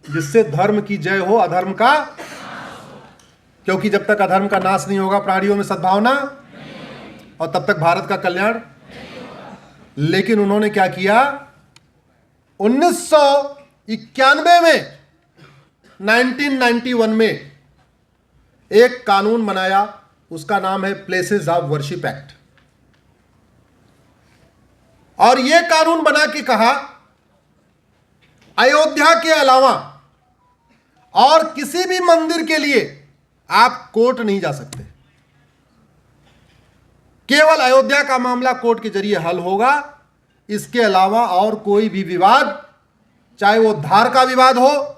जिससे धर्म की जय हो, अधर्म का, क्योंकि जब तक अधर्म का नाश नहीं होगा प्राणियों में सद्भावना, और तब तक भारत का कल्याण। लेकिन उन्होंने क्या किया, 1991 में, 1991 में एक कानून बनाया, उसका नाम है प्लेसेस ऑफ वर्शिप एक्ट। और यह कानून बना के कहा, अयोध्या के अलावा और किसी भी मंदिर के लिए आप कोर्ट नहीं जा सकते, केवल अयोध्या का मामला कोर्ट के जरिए हल होगा। इसके अलावा और कोई भी विवाद, चाहे वो धार का विवाद हो,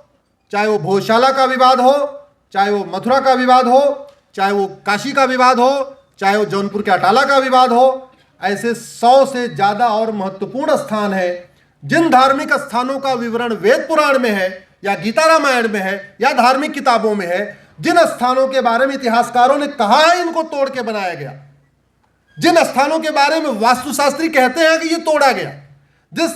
चाहे वो भोजशाला का विवाद हो, चाहे वो मथुरा का विवाद हो, चाहे वो काशी का विवाद हो, चाहे वो जौनपुर के अटाला का विवाद हो, ऐसे 100 से ज्यादा और महत्वपूर्ण स्थान है। जिन धार्मिक स्थानों का विवरण वेद पुराण में है या गीता रामायण में है या धार्मिक किताबों में है, जिन स्थानों के बारे में इतिहासकारों ने कहा है इनको तोड़ के बनाया गया, जिन स्थानों के बारे में वास्तुशास्त्री कहते हैं कि ये तोड़ा गया, जिस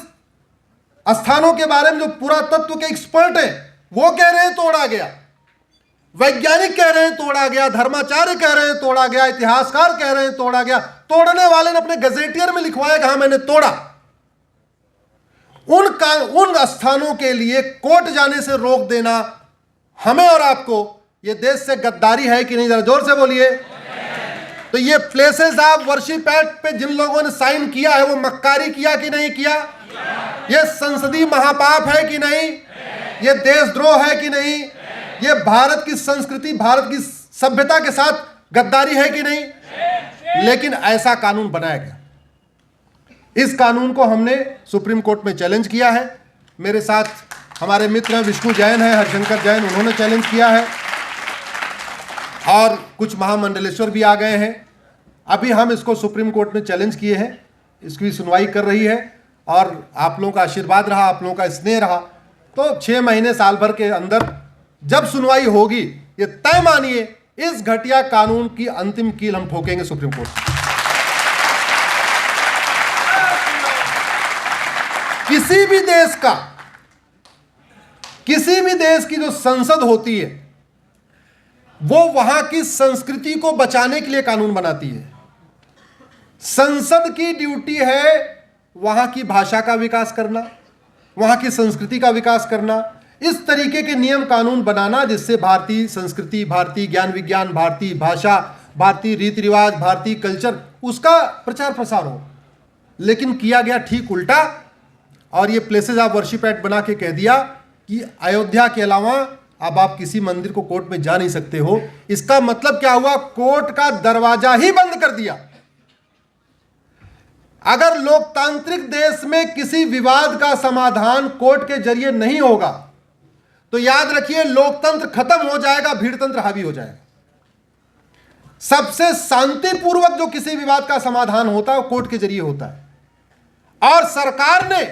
स्थानों के बारे में जो पुरातत्व के एक्सपर्ट हैं वो कह रहे हैं तोड़ा गया, वैज्ञानिक कह रहे हैं तोड़ा गया, धर्माचार्य कह रहे हैं तोड़ा गया, इतिहासकार कह रहे हैं तोड़ा गया, तोड़ने वाले ने अपने गजेटियर में लिखवाया कि हाँ मैंने तोड़ा। उन स्थानों के लिए कोर्ट जाने से रोक देना हमें और आपको, ये देश से गद्दारी है कि नहीं, जरा जोर से बोलिए। तो ये प्लेसेस ऑफ वर्शिप एक्ट पे जिन लोगों ने साइन किया है वो मक्कारी किया कि नहीं किया? ये संसदीय महापाप है कि नहीं? ये देशद्रोह है कि नहीं? ये भारत की संस्कृति, भारत की सभ्यता के साथ गद्दारी है कि नहीं? लेकिन ऐसा कानून बनाया गया। इस कानून को हमने सुप्रीम कोर्ट में चैलेंज किया है। मेरे साथ हमारे मित्र विष्णु जैन है, हरिशंकर जैन, उन्होंने चैलेंज किया है, और कुछ महामंडलेश्वर भी आ गए हैं। अभी हम इसको सुप्रीम कोर्ट में चैलेंज किए हैं, इसकी सुनवाई कर रही है, और आप लोगों का आशीर्वाद रहा, आप लोगों का स्नेह रहा, तो 6 महीने साल भर के अंदर जब सुनवाई होगी, ये तय मानिए इस घटिया कानून की अंतिम कील हम ठोकेंगे सुप्रीम कोर्ट। किसी भी देश का, किसी भी देश की जो संसद होती है वो वहां की संस्कृति को बचाने के लिए कानून बनाती है। संसद की ड्यूटी है वहां की भाषा का विकास करना, वहां की संस्कृति का विकास करना, इस तरीके के नियम कानून बनाना जिससे भारतीय संस्कृति, भारतीय ज्ञान विज्ञान, भारतीय भाषा, भारतीय रीति रिवाज, भारतीय कल्चर, उसका प्रचार प्रसार हो। लेकिन किया गया ठीक उल्टा, और ये प्लेसेस ऑफ वर्शिप एक्ट बना के कह दिया कि अयोध्या के अलावा अब आप किसी मंदिर को कोर्ट में जा नहीं सकते हो। इसका मतलब क्या हुआ? कोर्ट का दरवाजा ही बंद कर दिया। अगर लोकतांत्रिक देश में किसी विवाद का समाधान कोर्ट के जरिए नहीं होगा तो याद रखिए लोकतंत्र खत्म हो जाएगा, भीड़तंत्र हावी हो जाएगा। सबसे शांतिपूर्वक जो किसी विवाद का समाधान होता है वो कोर्ट के जरिए होता है। और सरकार ने,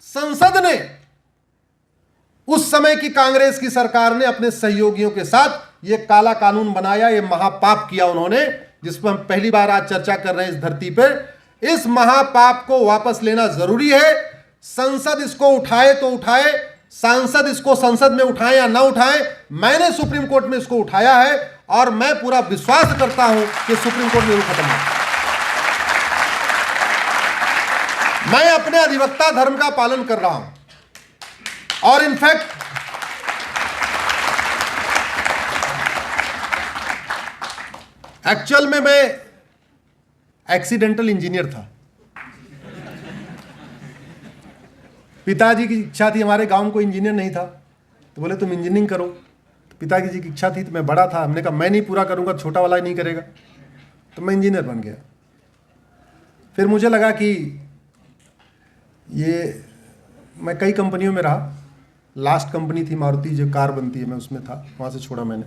संसद ने, उस समय की कांग्रेस की सरकार ने अपने सहयोगियों के साथ यह काला कानून बनाया, यह महापाप किया उन्होंने, जिस पर हम पहली बार आज चर्चा कर रहे हैं इस धरती पर। इस महापाप को वापस लेना जरूरी है। संसद इसको उठाए तो उठाए, सांसद इसको संसद में उठाएं या ना उठाएं, मैंने सुप्रीम कोर्ट में इसको उठाया है, और मैं पूरा विश्वास करता हूं कि सुप्रीम कोर्ट में खत्म हो। मैं अपने अधिवक्ता धर्म का पालन कर रहा हूं, और इनफैक्ट एक्चुअल में मैं एक्सीडेंटल इंजीनियर था। पिताजी की इच्छा थी, हमारे गांव में कोई इंजीनियर नहीं था, तो बोले तुम इंजीनियरिंग करो। तो पिताजी जी की इच्छा थी, तो मैं बड़ा था, हमने कहा मैं नहीं पूरा करूंगा, छोटा वाला नहीं करेगा, तो मैं इंजीनियर बन गया। फिर मुझे लगा कि ये, मैं कई कंपनियों में रहा, लास्ट कंपनी थी मारुति जो कार बनती है, मैं उसमें था, वहाँ से छोड़ा मैंने।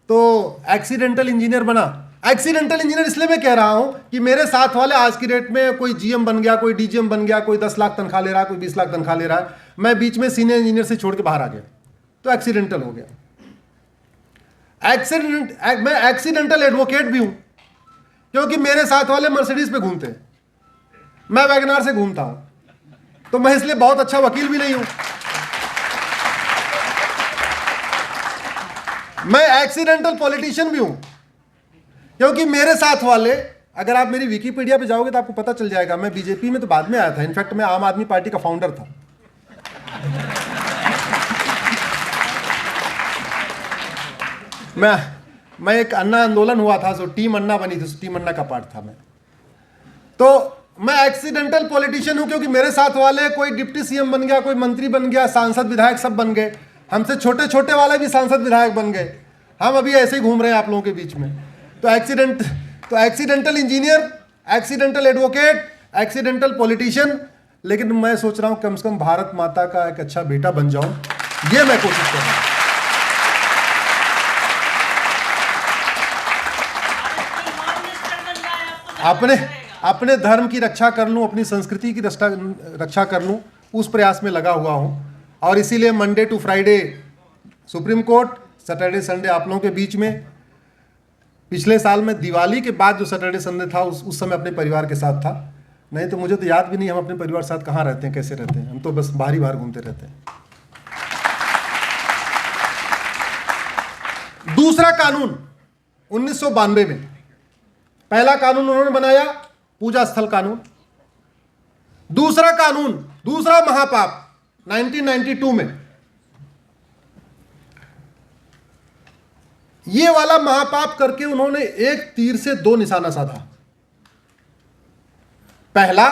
तो एक्सीडेंटल इंजीनियर बना। एक्सीडेंटल इंजीनियर इसलिए मैं कह रहा हूं कि मेरे साथ वाले आज की डेट में कोई जीएम बन गया, कोई डीजीएम बन गया, कोई 10 लाख तनख्वाह ले रहा है, कोई 20 लाख तनख्वाह ले रहा है, मैं बीच में सीनियर इंजीनियर से छोड़ के बाहर आ गया, तो एक्सीडेंटल हो गया। मैं एक्सीडेंटल एडवोकेट भी हूं, क्योंकि मेरे साथ वाले मर्सिडीज पे घूमते हैं, मैं वैगनार से घूमता हूं। तो मैं इसलिए बहुत अच्छा वकील भी नहीं हूं। मैं एक्सीडेंटल पॉलिटिशियन भी हूं, क्योंकि मेरे साथ वाले, अगर आप मेरी विकिपीडिया पे जाओगे तो आपको पता चल जाएगा, मैं बीजेपी में तो बाद में आया था। इनफैक्ट मैं आम आदमी पार्टी का फाउंडर था। मैं एक अन्ना आंदोलन हुआ था, सो टीम अन्ना बनी थी, टीम अन्ना का पार्ट था मैं। तो मैं एक्सीडेंटल पॉलिटिशियन हूं, क्योंकि मेरे साथ वाले कोई डिप्टी सीएम बन गया, कोई मंत्री बन गया, सांसद विधायक सब बन गए। हमसे छोटे छोटे वाले भी सांसद विधायक बन गए। हम अभी ऐसे ही घूम रहे हैं आप लोगों के बीच में। तो accidental engineer, accidental advocate, accidental politician. लेकिन मैं सोच रहा हूं कम से कम भारत माता का एक अच्छा बेटा बन जाऊं, ये मैं कोशिश कर रहा हूं। अपने धर्म की रक्षा कर लूं, अपनी संस्कृति की रक्षा कर लूं, उस प्रयास में लगा हुआ हूं। और इसीलिए Monday to Friday Supreme Court, Saturday Sunday आप लोगों के बीच में। पिछले साल में दिवाली के बाद जो सैटरडे संडे था, उस समय अपने परिवार के साथ था। नहीं तो मुझे तो याद भी नहीं हम अपने परिवार के साथ कहाँ रहते हैं, कैसे रहते हैं। हम तो बस बाहर ही बाहर घूमते रहते हैं। दूसरा कानून 1992 में, पहला कानून उन्होंने बनाया पूजा स्थल कानून। दूसरा कानून, दूसरा महापाप 1992 में, ये वाला महापाप करके उन्होंने एक तीर से दो निशाना साधा। पहला,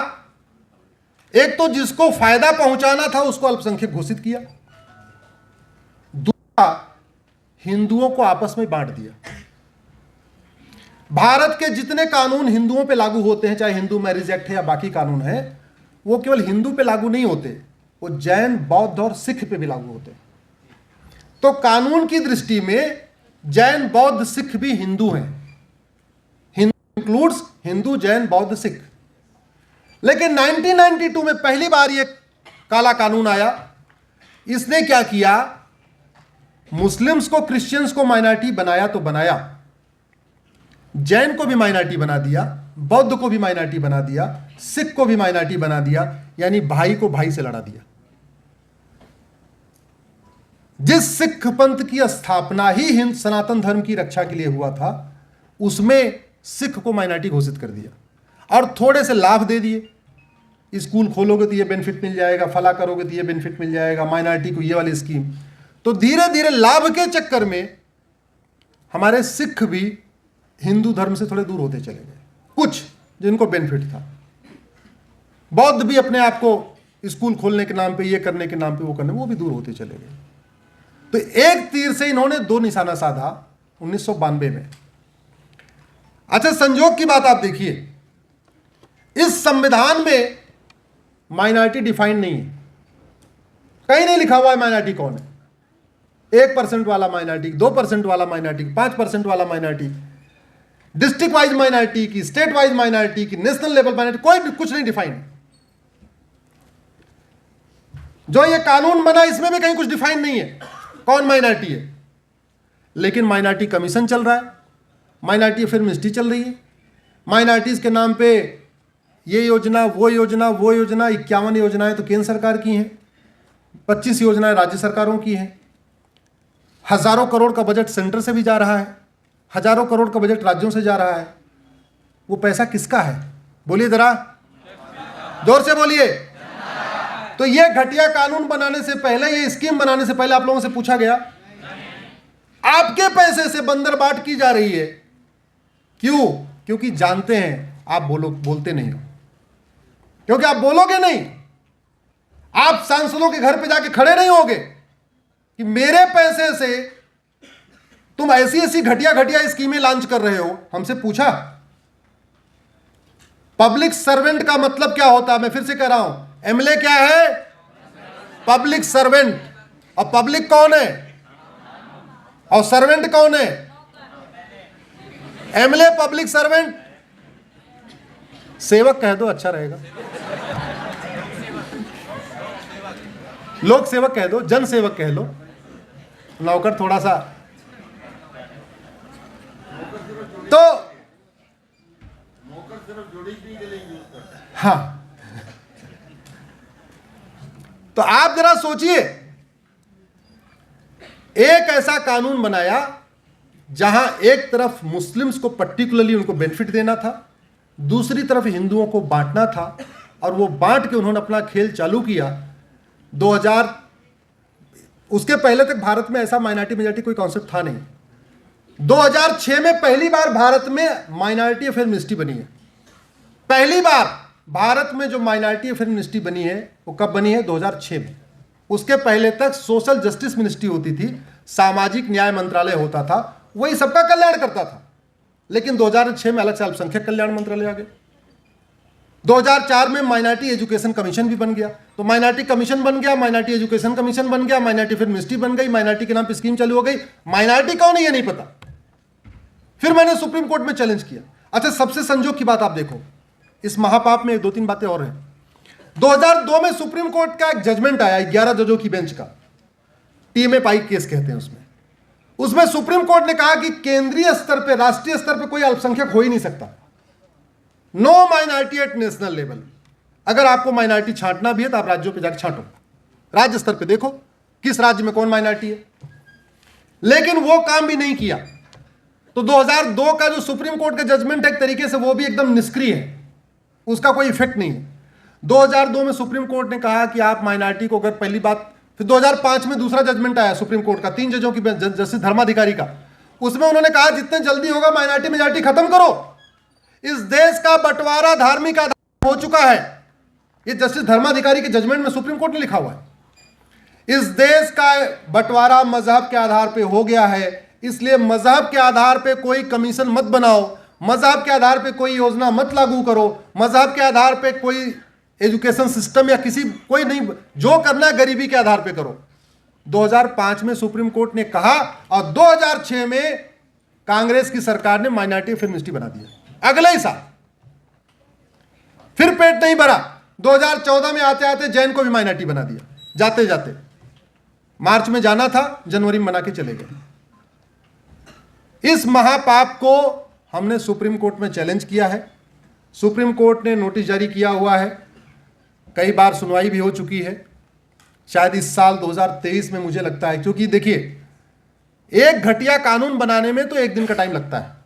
एक तो जिसको फायदा पहुंचाना था उसको अल्पसंख्यक घोषित किया। दूसरा, हिंदुओं को आपस में बांट दिया। भारत के जितने कानून हिंदुओं पे लागू होते हैं, चाहे हिंदू मैरिज एक्ट है या बाकी कानून है, वो केवल हिंदू पे लागू नहीं होते, वो जैन, बौद्ध और सिख पे भी लागू होते हैं। तो कानून की दृष्टि में जैन, बौद्ध, सिख भी हिंदू हैं। हिंदू इंक्लूड्स हिंदू, जैन, बौद्ध, सिख। लेकिन 1992 में पहली बार ये काला कानून आया। इसने क्या किया, मुस्लिम्स को, क्रिश्चियंस को माइनॉरिटी बनाया तो बनाया, जैन को भी माइनॉरिटी बना दिया, बौद्ध को भी माइनॉरिटी बना दिया, सिख को भी माइनॉरिटी बना दिया। यानी भाई को भाई से लड़ा दिया। जिस सिख पंथ की स्थापना ही हिंद सनातन धर्म की रक्षा के लिए हुआ था, उसमें सिख को माइनॉरिटी घोषित कर दिया और थोड़े से लाभ दे दिए। स्कूल खोलोगे तो ये बेनिफिट मिल जाएगा, फला करोगे तो ये बेनिफिट मिल जाएगा, माइनॉरिटी को ये वाली स्कीम। तो धीरे धीरे लाभ के चक्कर में हमारे सिख भी हिंदू धर्म से थोड़े दूर होते चले गए, कुछ जिनको बेनिफिट था। बौद्ध भी अपने आप को स्कूल खोलने के नाम पे, ये करने के नाम पे, वो करने, वो भी दूर होते चले गए। तो एक तीर से इन्होंने दो निशाना साधा 1992 में। अच्छा, संजोग की बात आप देखिए, इस संविधान में माइनॉरिटी डिफाइन नहीं है, कहीं नहीं लिखा हुआ है माइनॉरिटी कौन है। 1% वाला माइनॉरिटी, 2% वाला माइनॉरिटी, 5% वाला माइनॉरिटी, डिस्ट्रिक्ट वाइज माइनॉरिटी की, स्टेट वाइज माइनॉरिटी की, नेशनल लेवल माइनॉरिटी, कोई भी कुछ नहीं डिफाइन। जो ये कानून बना इसमें भी कहीं कुछ डिफाइन नहीं है कौन माइनॉरिटी है। लेकिन माइनॉरिटी कमीशन चल रहा है, माइनॉरिटी फिल्म मिनिस्ट्री चल रही है, माइनॉरिटीज के नाम पे ये योजना, वो योजना, वो योजना, 51 योजनाएं तो केंद्र सरकार की हैं, 25 योजनाएं राज्य सरकारों की हैं। हजारों करोड़ का बजट सेंटर से भी जा रहा है, हजारों करोड़ का बजट राज्यों से जा रहा है। वो पैसा किसका है, बोलिए जरा, जोर से बोलिए। तो ये घटिया कानून बनाने से पहले, ये स्कीम बनाने से पहले आप लोगों से पूछा गया, आपके पैसे से बंदरबाट की जा रही है। क्यों? क्योंकि जानते हैं आप बोलते नहीं हो, क्योंकि आप बोलोगे नहीं, आप सांसदों के घर पे जाके खड़े नहीं होगे कि मेरे पैसे से तुम ऐसी ऐसी घटिया घटिया स्कीमें लॉन्च कर रहे हो। हमसे पूछा, पब्लिक सर्वेंट का मतलब क्या होता है? मैं फिर से कह रहा हूं, एमएलए क्या है? Public servant. और पब्लिक कौन है? और सर्वेंट कौन है? MLA public servant. सेवक कह दो, अच्छा रहेगा। लोक सेवक कह दो, जन सेवक कह लो, नौकर थोड़ा सा। तो हाँ, तो आप जरा सोचिए, एक ऐसा कानून बनाया जहां एक तरफ मुस्लिम्स को पर्टिकुलरली उनको बेनिफिट देना था, दूसरी तरफ हिंदुओं को बांटना था, और वो बांट के उन्होंने अपना खेल चालू किया। 2000 उसके पहले तक भारत में ऐसा माइनॉरिटी मेजॉरिटी कोई कॉन्सेप्ट था नहीं। 2006 में पहली बार भारत में माइनॉरिटी अफेयर मिनिस्ट्री बनी है। पहली बार भारत में जो माइनॉरिटी अफेयर मिनिस्ट्री बनी है वो कब बनी है? 2006 में। उसके पहले तक सोशल जस्टिस मिनिस्ट्री होती थी, सामाजिक न्याय मंत्रालय होता था, वही सबका कल्याण करता था। लेकिन 2006 में अलग से अल्पसंख्यक कल्याण मंत्रालय आ गया। 2004 में माइनॉरिटी एजुकेशन कमीशन भी बन गया। तो माइनॉरिटी कमीशन बन गया, माइनॉरिटी एजुकेशन कमीशन बन गया, माइनॉरिटी अफेयर मिनिस्ट्री बन गई, माइनॉरिटी के नाम पे स्कीम चालू हो गई। माइनॉरिटी कौन है ये नहीं पता। फिर मैंने सुप्रीम कोर्ट में चैलेंज किया। अच्छा, सबसे संजोग की बात आप देखो, इस महापाप में 2-3 बातें और हैं। 2002 में सुप्रीम कोर्ट का एक जजमेंट आया 11 जजों की बेंच का, टीएमए पाई केस कहते हैं। उसमें सुप्रीम कोर्ट ने कहा कि केंद्रीय स्तर पे, राष्ट्रीय स्तर पे कोई अल्पसंख्यक हो ही नहीं सकता। No minority at national level. अगर आपको माइनॉरिटी छांटना भी है तो आप राज्यों पे जाकर छांटो, राज्य स्तर पे देखो किस राज्य में कौन माइनॉरिटी है। लेकिन वो काम भी नहीं किया। तो 2002 का जो सुप्रीम कोर्ट का जजमेंट है एक तरीके से वो भी एकदम निष्क्रिय है, उसका कोई इफेक्ट नहीं है। 2002 में सुप्रीम कोर्ट ने कहा कि आप माइनॉरिटी को, अगर पहली बात, फिर 2005 में दूसरा जजमेंट आया सुप्रीम कोर्ट का, 3 जजों की जस्टिस धर्माधिकारी का। उसमें उन्होंने कहा जितने जल्दी होगा माइनॉरिटी मेजॉरिटी खत्म करो। इस देश का बंटवारा धार्मिक आधार हो चुका है। ये जस्टिस धर्माधिकारी के जजमेंट में सुप्रीम कोर्ट ने लिखा हुआ है। इस देश का बंटवारा मजहब के आधार पे हो गया है, इसलिए मजहब के आधार पे कोई कमीशन मत बनाओ, मजहब के आधार पे कोई योजना मत लागू करो, मजहब के आधार पे कोई एजुकेशन सिस्टम या किसी कोई नहीं, जो करना है गरीबी के आधार पे करो। 2005 में सुप्रीम कोर्ट ने कहा और 2006 में कांग्रेस की सरकार ने माइनॉरिटी अफेयर मिनिस्ट्री बना दिया। अगले ही साल फिर पेट नहीं भरा, 2014 में आते आते जैन को भी माइनॉरिटी बना दिया। जाते जाते मार्च में जाना था, जनवरी में बना के चले गए। इस महापाप को हमने सुप्रीम कोर्ट में चैलेंज किया है। सुप्रीम कोर्ट ने नोटिस जारी किया हुआ है, कई बार सुनवाई भी हो चुकी है। शायद इस साल 2023 में मुझे लगता है, क्योंकि देखिए एक घटिया कानून बनाने में तो 1 दिन का टाइम लगता है,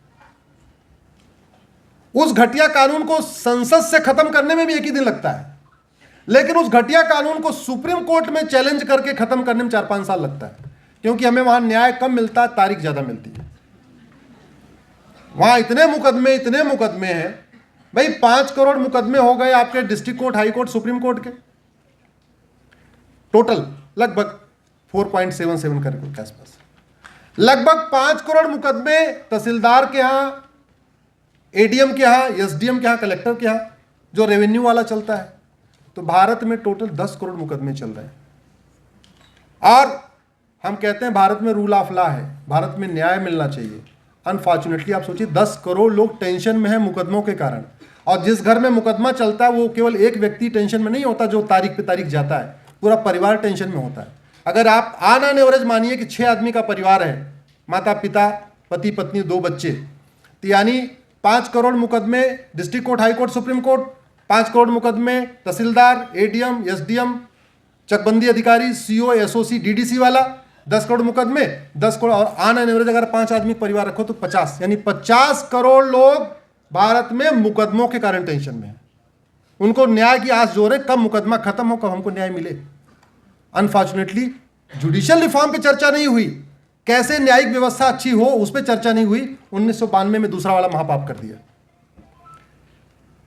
उस घटिया कानून को संसद से खत्म करने में भी 1 ही दिन लगता है, लेकिन उस घटिया कानून को सुप्रीम कोर्ट में चैलेंज करके खत्म करने में 4-5 साल लगता है, क्योंकि हमें वहां न्याय कम मिलता है, तारीख ज्यादा मिलती है। वहां इतने मुकदमे हैं भाई, 5 करोड़ मुकदमे हो गए आपके district court, high court, supreme court के, टोटल लगभग 4.77 करोड़ के आसपास। लगभग 5 करोड़ मुकदमे तहसीलदार के यहां, एडीएम के यहां, एसडीएम के यहां, कलेक्टर के यहां, जो रेवेन्यू वाला चलता है। तो भारत में टोटल 10 करोड़ मुकदमे चल रहे हैं। और हम कहते हैं भारत में रूल ऑफ लॉ है, भारत में न्याय मिलना चाहिए। अनफॉर्चुनेटली आप सोचिए 10 करोड़ लोग टेंशन में हैं मुकदमों के कारण। और जिस घर में मुकदमा चलता है वो केवल एक व्यक्ति टेंशन में नहीं होता जो तारीख पे तारीख जाता है, पूरा परिवार टेंशन में होता है। अगर आप ऑन एवरेज मानिए कि 6 आदमी का परिवार है, माता पिता, पति पत्नी, 2 बच्चे, तो यानी 5 करोड़ मुकदमे district court, high court, supreme court, 5 crore मुकदमे तहसीलदार, एडीएम, एसडीएम, चकबंदी अधिकारी, सीओ, एसओसी, डीडीसी वाला, 10 करोड़ मुकदमे, 10 करोड़, और ऑन एन एवरेज अगर 5 आदमी परिवार रखो तो 50, यानी 50 करोड़ लोग भारत में मुकदमों के कारण टेंशन में है। उनको न्याय की आस जो है, कब मुकदमा खत्म हो, कब हमको न्याय मिले। अनफॉर्चुनेटली जुडिशियल रिफॉर्म पे चर्चा नहीं हुई, कैसे न्यायिक व्यवस्था अच्छी हो उस पर चर्चा नहीं हुई। 1992 में दूसरा वाला महापाप कर दिया।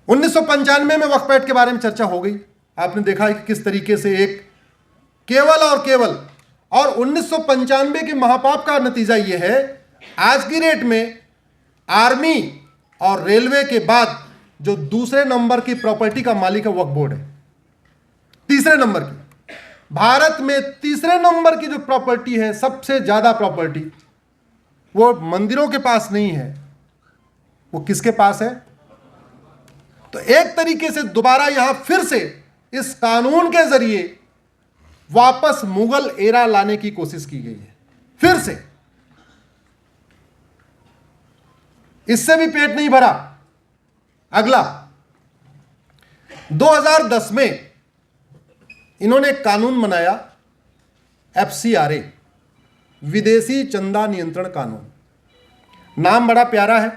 1995 में वक्फ एक्ट के बारे में चर्चा हो गई। आपने देखा है कि किस तरीके से एक केवल और 1995 के महापाप का नतीजा यह है, आज की डेट में आर्मी और रेलवे के बाद जो दूसरे नंबर की प्रॉपर्टी का मालिक है वक्फ बोर्ड है। तीसरे नंबर की, भारत में तीसरे नंबर की जो प्रॉपर्टी है, सबसे ज्यादा प्रॉपर्टी, वो मंदिरों के पास नहीं है, वो किसके पास है? तो एक तरीके से दोबारा यहां फिर से इस कानून के जरिए वापस मुगल एरा लाने की कोशिश की गई है। फिर से इससे भी पेट नहीं भरा। अगला 2010 में इन्होंने एक कानून बनाया, FCRA, विदेशी चंदा नियंत्रण कानून। नाम बड़ा प्यारा है,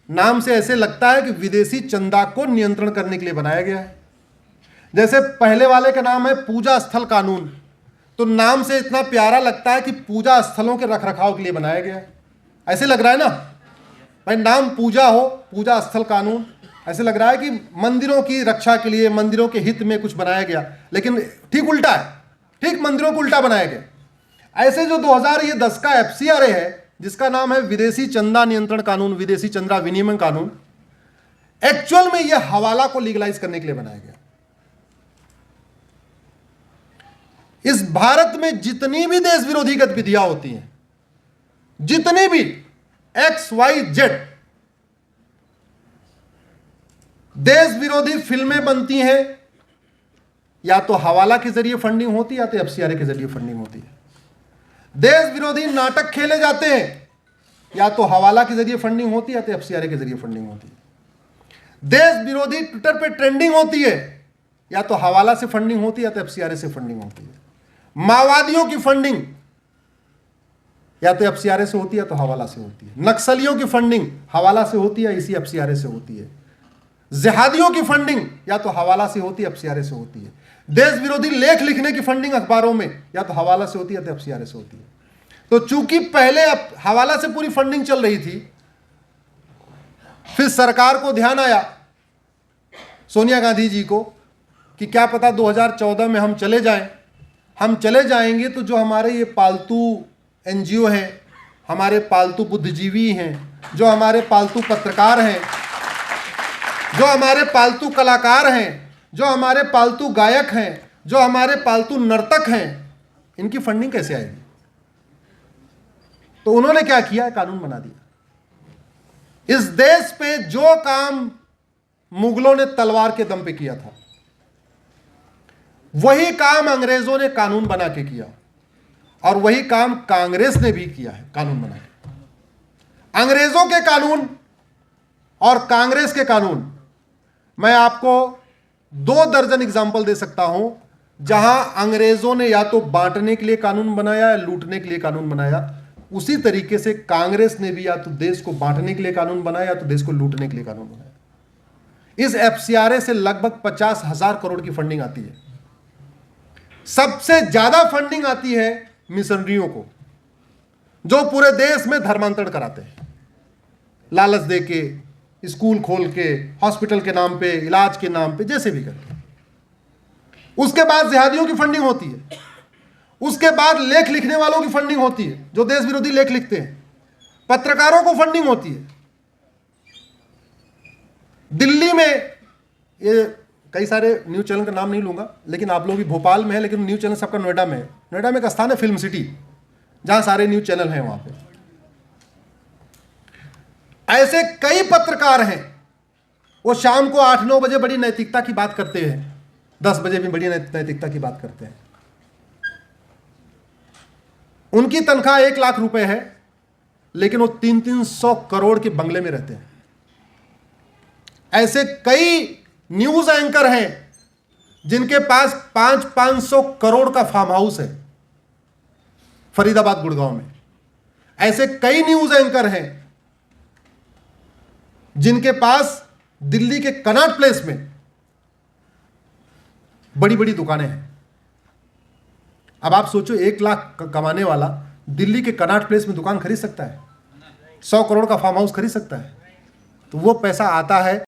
नाम से ऐसे लगता है कि विदेशी चंदा को नियंत्रण करने के लिए बनाया गया है। जैसे पहले वाले का नाम है पूजा स्थल कानून, तो नाम से इतना प्यारा लगता है कि पूजा स्थलों के रखरखाव के लिए बनाया गया है, ऐसे लग रहा है ना भाई। नाम पूजा हो, पूजा स्थल कानून, ऐसे लग रहा है कि मंदिरों की रक्षा के लिए, मंदिरों के हित में कुछ बनाया गया, लेकिन ठीक उल्टा है, ठीक मंदिरों को उल्टा बनाया गया। ऐसे जो 2010 का FCRA है, जिसका नाम है विदेशी चंदा नियंत्रण कानून, विदेशी चंदा विनिमय कानून, एक्चुअल में यह हवाला को लीगलाइज करने के लिए बनाया गया। इस भारत में जितनी भी देश विरोधी गतिविधियां होती हैं, जितनी भी XYZ देश विरोधी फिल्में बनती हैं, या तो हवाला के जरिए फंडिंग होती है या तो FCRA के जरिए फंडिंग होती है। देश विरोधी नाटक खेले जाते हैं, या तो हवाला के जरिए फंडिंग होती है या तो FCRA के जरिए फंडिंग होती है। देश विरोधी ट्विटर पे ट्रेंडिंग होती है, या तो हवाला से फंडिंग होती है या तो FCRA से फंडिंग होती है। माओवादियों की फंडिंग या तो FCRA से होती है या तो हवाला से होती है। नक्सलियों की फंडिंग हवाला से होती है, इसी FCRA से होती है। जिहादियों की फंडिंग या तो हवाला से होती है, FCRA से होती है। देश विरोधी लेख लिखने की फंडिंग अखबारों में या तो हवाला से होती है या तो FCRA से होती है। तो चूंकि पहले हवाला से पूरी फंडिंग चल रही थी, फिर सरकार को ध्यान आया, सोनिया गांधी जी को, कि क्या पता 2014 में हम चले जाएं। हम चले जाएंगे तो जो हमारे ये पालतू NGO हैं, हमारे पालतू बुद्धिजीवी हैं, जो हमारे पालतू पत्रकार हैं, जो हमारे पालतू कलाकार हैं, जो हमारे पालतू गायक हैं, जो हमारे पालतू नर्तक हैं, इनकी फंडिंग कैसे आएगी। तो उन्होंने क्या किया, कानून बना दिया। इस देश पे जो काम मुगलों ने तलवार के दम पे किया था, वही काम अंग्रेजों ने कानून बना के किया, और वही काम कांग्रेस ने भी किया है, कानून बना के। अंग्रेजों के कानून और कांग्रेस के कानून, मैं आपको 2 दर्जन एग्जाम्पल दे सकता हूं, जहां अंग्रेजों ने या तो बांटने के लिए कानून बनाया या लूटने के लिए कानून बनाया, उसी तरीके से कांग्रेस ने भी या तो देश को बांटने के लिए कानून बनाया या तो देश को लूटने के लिए कानून बनाया। इस FCRA से लगभग 50,000 करोड़ की फंडिंग आती है। सबसे ज्यादा फंडिंग आती है मिशनरियों को, जो पूरे देश में धर्मांतरण कराते हैं, लालच दे के, स्कूल खोल के, हॉस्पिटल के नाम पे, इलाज के नाम पे, जैसे भी करते हैं। उसके बाद जिहादियों की फंडिंग होती है। उसके बाद लेख लिखने वालों की फंडिंग होती है, जो देश विरोधी लेख लिखते हैं। पत्रकारों को फंडिंग होती है। दिल्ली में ये कई सारे न्यूज चैनल का नाम नहीं लूंगा, लेकिन आप लोग भी भोपाल में है, लेकिन न्यूज चैनल सबका नोएडा में है। नोएडा में एक स्थान है फिल्म सिटी, जहां सारे न्यूज चैनल हैं। वहां पे ऐसे कई पत्रकार हैं, वो शाम को 8-9 बजे बड़ी नैतिकता की बात करते हैं, 10 बजे भी बड़ी नैतिकता की बात करते हैं। उनकी तनख्वाह 1 लाख रुपए है, लेकिन वो 300-300 करोड़ के बंगले में रहते हैं। ऐसे कई न्यूज एंकर हैं जिनके पास 500-500 करोड़ का फार्म हाउस है फरीदाबाद, गुड़गांव में। ऐसे कई न्यूज एंकर हैं जिनके पास दिल्ली के कनॉट प्लेस में बड़ी बड़ी दुकानें हैं। अब आप सोचो, 1 लाख कमाने वाला दिल्ली के कनॉट प्लेस में दुकान खरीद सकता है, 100 करोड़ का फार्म हाउस खरीद सकता है। तो वो पैसा आता है